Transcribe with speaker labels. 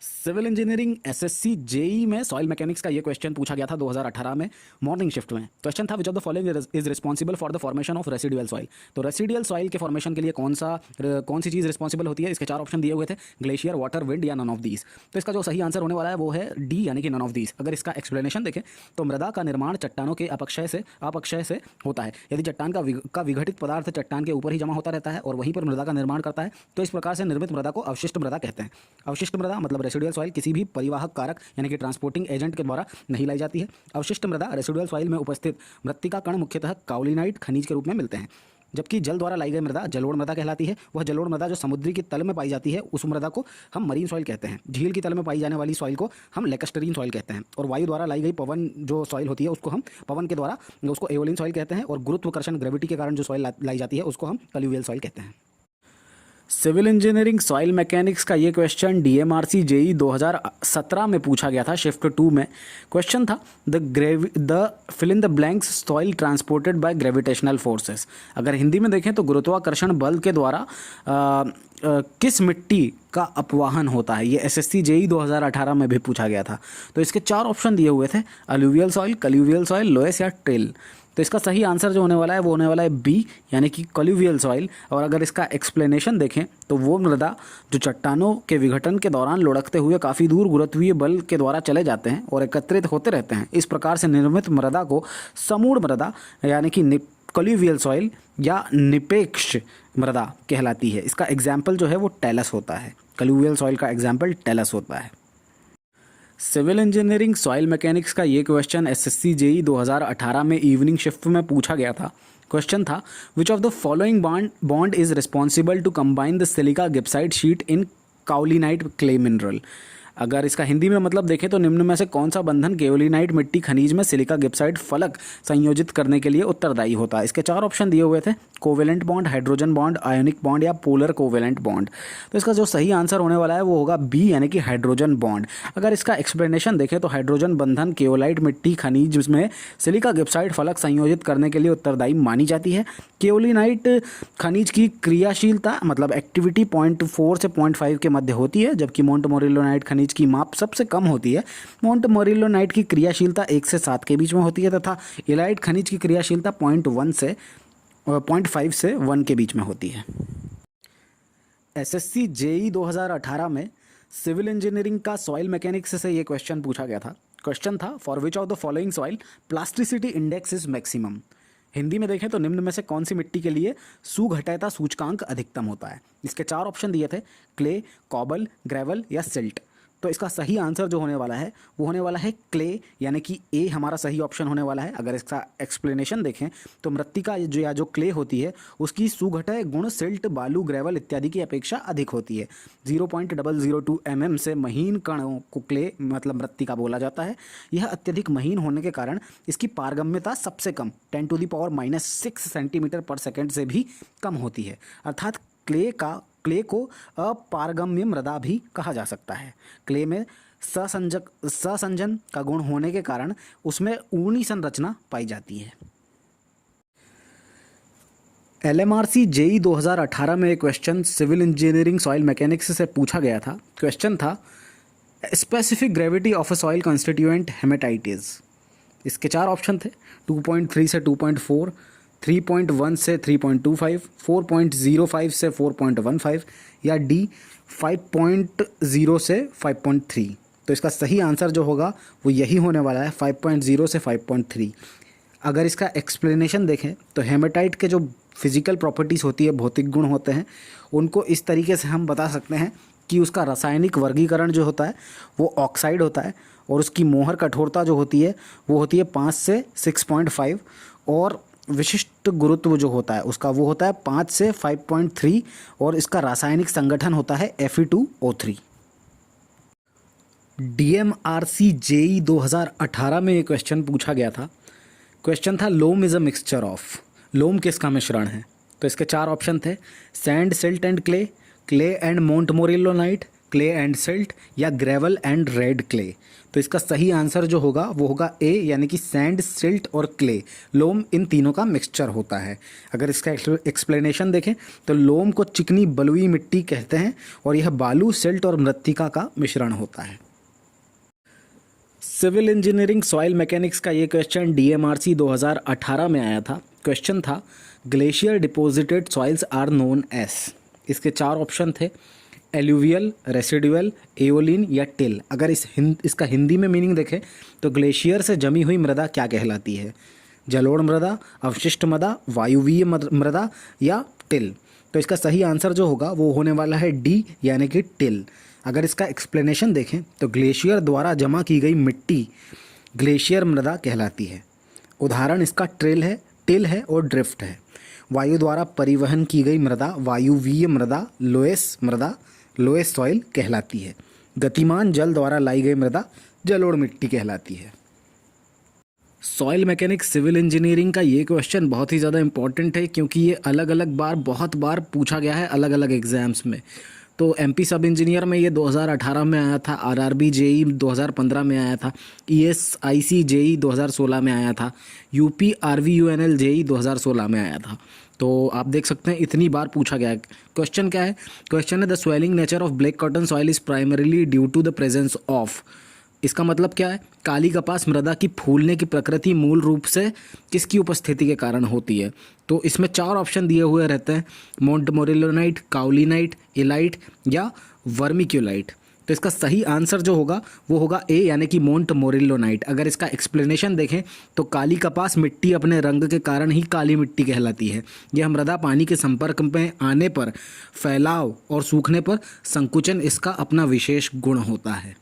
Speaker 1: Civil engineering SSC JE में soil mechanics का ये क्वेश्चन पूछा गया था 2018 में मॉर्निंग शिफ्ट में। क्वेश्चन था which of the following is responsible for the formation of residual soil. तो रेसिडुअल सॉइल के फॉर्मेशन के लिए कौन सी चीज़ रिस्पॉन्सिबल होती है। इसके चार ऑप्शन दिए हुए थे, ग्लेशियर, वाटर, विंड या नन ऑफ दीज। तो इसका जो सही आंसर होने वाला है वो है डी यानी कि नन ऑफ दीज। अगर इसका एक्सप्लेनेशन देखें तो मृदा का निर्माण चट्टानों के अपक्षय से होता है। यदि चट्टान का विघटित पदार्थ चट्टान के ऊपर ही जमा होता रहता है और वहीं पर मृदा का निर्माण करता है तो इस प्रकार से निर्मित मृदा को अवशिष्ट मृदा कहते हैं। अवशिष्ट मृदा मतलब रेसिडुअल सॉइल किसी भी परिवाहक कारक यानी कि ट्रांसपोर्टिंग एजेंट के द्वारा नहीं लाई जाती है। अवशिष्ट मृदा रेसिडुअल सॉइल में उपस्थित मृत्तिका कण मुख्यतः काओलिनाइट खनिज के रूप में मिलते हैं। जबकि जल द्वारा लाई गई मृदा जलोढ़ मृदा कहलाती है। वह जलोढ़ मृदा जो समुद्री की तल में पाई जाती है उस मृदा को हम मरीन सॉइल कहते हैं। झील की तल में पाई जाने वाली सॉइल को हम लेकस्टरीन सॉइल कहते हैं। और वायु द्वारा लाई गई पवन जो सॉइल होती है उसको हम पवन के द्वारा उसको एओलिन सॉइल कहते हैं। और गुरुत्वाकर्षण ग्रेविटी के कारण जो सॉइल लाई जाती है उसको हम कल्यूवियल सॉइल कहते हैं। सिविल इंजीनियरिंग सॉइल मैकेनिक्स का ये क्वेश्चन डीएमआरसी जेई 2017 में पूछा गया था शिफ्ट 2 में। क्वेश्चन था the fill in the blanks soil transported by gravitational forces. अगर हिंदी में देखें तो गुरुत्वाकर्षण बल के द्वारा किस मिट्टी का अपवाहन होता है। ये एसएससी जेई 2018 में भी पूछा गया था। तो इसके चार ऑप्शन दिए हुए थे, अलुवियल सॉइल, कल्यूवियल सॉइल, लोएस या टेल। तो इसका सही आंसर जो होने वाला है वो होने वाला है बी यानी कि कल्यूवियल सॉइल। और अगर इसका एक्सप्लेनेशन देखें तो वो मृदा जो चट्टानों के विघटन के दौरान लुढ़कते हुए काफ़ी दूर गुरुत्वीय बल के द्वारा चले जाते हैं और एकत्रित होते रहते हैं। इस प्रकार से निर्मित मृदा को समूढ़ मृदा यानी कि कल्यूवियल सॉइल या निपेक्ष मृदा कहलाती है। इसका एग्जाम्पल जो है वो टेलस होता है। कल्यूवियल सॉइल का एग्जाम्पल टेलस होता है। सिविल इंजीनियरिंग सॉइल मैकेनिक्स का ये क्वेश्चन एसएससी जेई 2018 में इवनिंग शिफ्ट में पूछा गया था। क्वेश्चन था which of the following bond is responsible to combine the silica gibbsite sheet in kaolinite clay mineral. अगर इसका हिंदी में मतलब देखें तो निम्न में से कौन सा बंधन केओलिनाइट मिट्टी खनिज में सिलिका गिप्साइड फलक संयोजित करने के लिए उत्तरदायी होता है। इसके चार ऑप्शन दिए हुए थे, covalent bond, hydrogen bond, ionic bond या पोलर कोवेलेंट बॉन्ड। तो इसका जो सही आंसर होने वाला है वो होगा बी यानी कि हाइड्रोजन बॉन्ड। अगर इसका एक्सप्लेनेशन देखें तो हाइड्रोजन बंधन केओलाइट मिट्टी खनिज में सिलिका गिप्साइड फलक संयोजित करने के लिए उत्तरदायी मानी जाती है। केओलिनाइट खनिज की क्रियाशीलता मतलब एक्टिविटी 0.4 से 0.5 के मध्य होती है, जबकि मोंटमोरिलोनाइट खनिज की माप सबसे कम होती है। मोंटमोरिलोनाइट की क्रियाशीलता 1 से 7 के बीच में होती है तथा इलाइट खनिज की क्रियाशीलता 0.5 से 1 के बीच में होती है। एसएससी जेई 2018 में सिविल इंजीनियरिंग का सॉइल मैकेनिक्स से ये क्वेश्चन पूछा गया था। क्वेश्चन था for which of the following soil plasticity index is maximum. Hindi में देखें तो निम्न में से कौन सी मिट्टी के लिए सुघटयता सूचकांक अधिकतम होता है। इसके चार ऑप्शन दिए थे, क्ले, कॉबल, ग्रेवल या सिल्ट। तो इसका सही आंसर जो होने वाला है वो होने वाला है क्ले यानी कि ए हमारा सही ऑप्शन होने वाला है। अगर इसका एक्सप्लेनेशन देखें तो मृत्तिका जो क्ले होती है उसकी सुघटय गुण सिल्ट, बालू, ग्रेवल इत्यादि की अपेक्षा अधिक होती है। 0.002 mm से महीन कणों को क्ले मतलब मृत्तिका बोला जाता है। यह अत्यधिक महीन होने के कारण इसकी पारगम्यता सबसे कम 10⁻⁻6 सेंटीमीटर पर सेकेंड से भी कम होती है। अर्थात क्ले को अपारगम्य मृदा भी कहा जा सकता है। क्ले में ससंजन का गुण होने के कारण उसमें ऊर्णी संरचना पाई जाती है। एलएमआरसी जेई 2018 में एक question civil engineering soil mechanics से पूछा गया था। क्वेश्चन था specific gravity of a soil constituent hematitis. इसके चार ऑप्शन थे, 2.3 से 2.4, 3.1 से 3.25, 4.05 से 4.15 या डी 5.0 से 5.3। तो इसका सही आंसर जो होगा वो यही होने वाला है, 5.0 से 5.3। अगर इसका एक्सप्लेनेशन देखें तो हेमेटाइट के जो फिजिकल प्रॉपर्टीज़ होती है, भौतिक गुण होते हैं, उनको इस तरीके से हम बता सकते हैं कि उसका रासायनिक वर्गीकरण जो होता है वो ऑक्साइड होता है और उसकी मोहर कठोरता जो होती है वो होती है 5 से 6.5 और विशिष्ट गुरुत्व जो होता है उसका वो होता है 5 से 5.3 और इसका रासायनिक संगठन होता है Fe2O3। डीएमआरसी जेई 2018 में ये क्वेश्चन पूछा गया था। क्वेश्चन था लोम इज़ अ मिक्सचर ऑफ। लोम किसका मिश्रण है। तो इसके चार ऑप्शन थे, sand, silt and clay, clay and montmorillonite, clay and silt या ग्रेवल एंड रेड क्ले। तो इसका सही आंसर जो होगा वो होगा ए, यानी कि सैंड, सिल्ट और क्ले। लोम इन तीनों का मिक्सचर होता है। अगर इसका एक्सप्लेनेशन देखें तो लोम को चिकनी बलुई मिट्टी कहते हैं और यह बालू, सिल्ट और मृत्तिका का मिश्रण होता है। सिविल इंजीनियरिंग सॉइल मैकेनिक्स का ये क्वेश्चन DMRC 2018 में आया था। क्वेश्चन था glacier deposited soils are known as. इसके 4 ऑप्शन थे, एलुवियल, रेसिडुअल, एओलिन या टिल। अगर इसका हिंदी में मीनिंग देखें तो ग्लेशियर से जमी हुई मृदा क्या कहलाती है? जलोढ़ मृदा, अवशिष्ट मृदा, वायुवीय मृदा या टिल। तो इसका सही आंसर जो होगा वो होने वाला है डी, यानी कि टिल। अगर इसका एक्सप्लेनेशन देखें तो ग्लेशियर द्वारा जमा की गई मिट्टी ग्लेशियर मृदा कहलाती है। उदाहरण इसका टिल है और ड्रिफ्ट है। वायु द्वारा परिवहन की गई मृदा वायुवीय मृदा, लोएस सॉइल कहलाती है। गतिमान जल द्वारा लाई गई मृदा जलोढ़ मिट्टी कहलाती है। सॉइल मैकेनिक्स सिविल इंजीनियरिंग का ये क्वेश्चन बहुत ही ज़्यादा इंपॉर्टेंट है, क्योंकि ये बहुत बार पूछा गया है अलग अलग एग्जाम्स में। तो MP सब इंजीनियर में ये 2018 में आया था, RRB JE 2015 में आया था, ESIC JE 2016 में आया था, UP RVUNL JE 2016 में आया था। तो आप देख सकते हैं इतनी बार पूछा गया है। क्वेश्चन क्या है? क्वेश्चन है the swelling nature of black cotton soil is primarily due to the presence of. इसका मतलब क्या है? काली कपास मृदा की फूलने की प्रकृति मूल रूप से किसकी उपस्थिति के कारण होती है? तो इसमें 4 ऑप्शन दिए हुए रहते हैं, मोंटमोरिलोनाइट, काउलिनाइट, इलाइट या वर्मिक्यूलाइट। तो इसका सही आंसर जो होगा वो होगा ए, यानी कि मोंटमोरिलोनाइट। अगर इसका एक्सप्लेनेशन देखें तो काली कपास मिट्टी अपने रंग के कारण ही काली मिट्टी कहलाती है। यह मृदा पानी के संपर्क में आने पर फैलाव और सूखने पर संकुचन इसका अपना विशेष गुण होता है।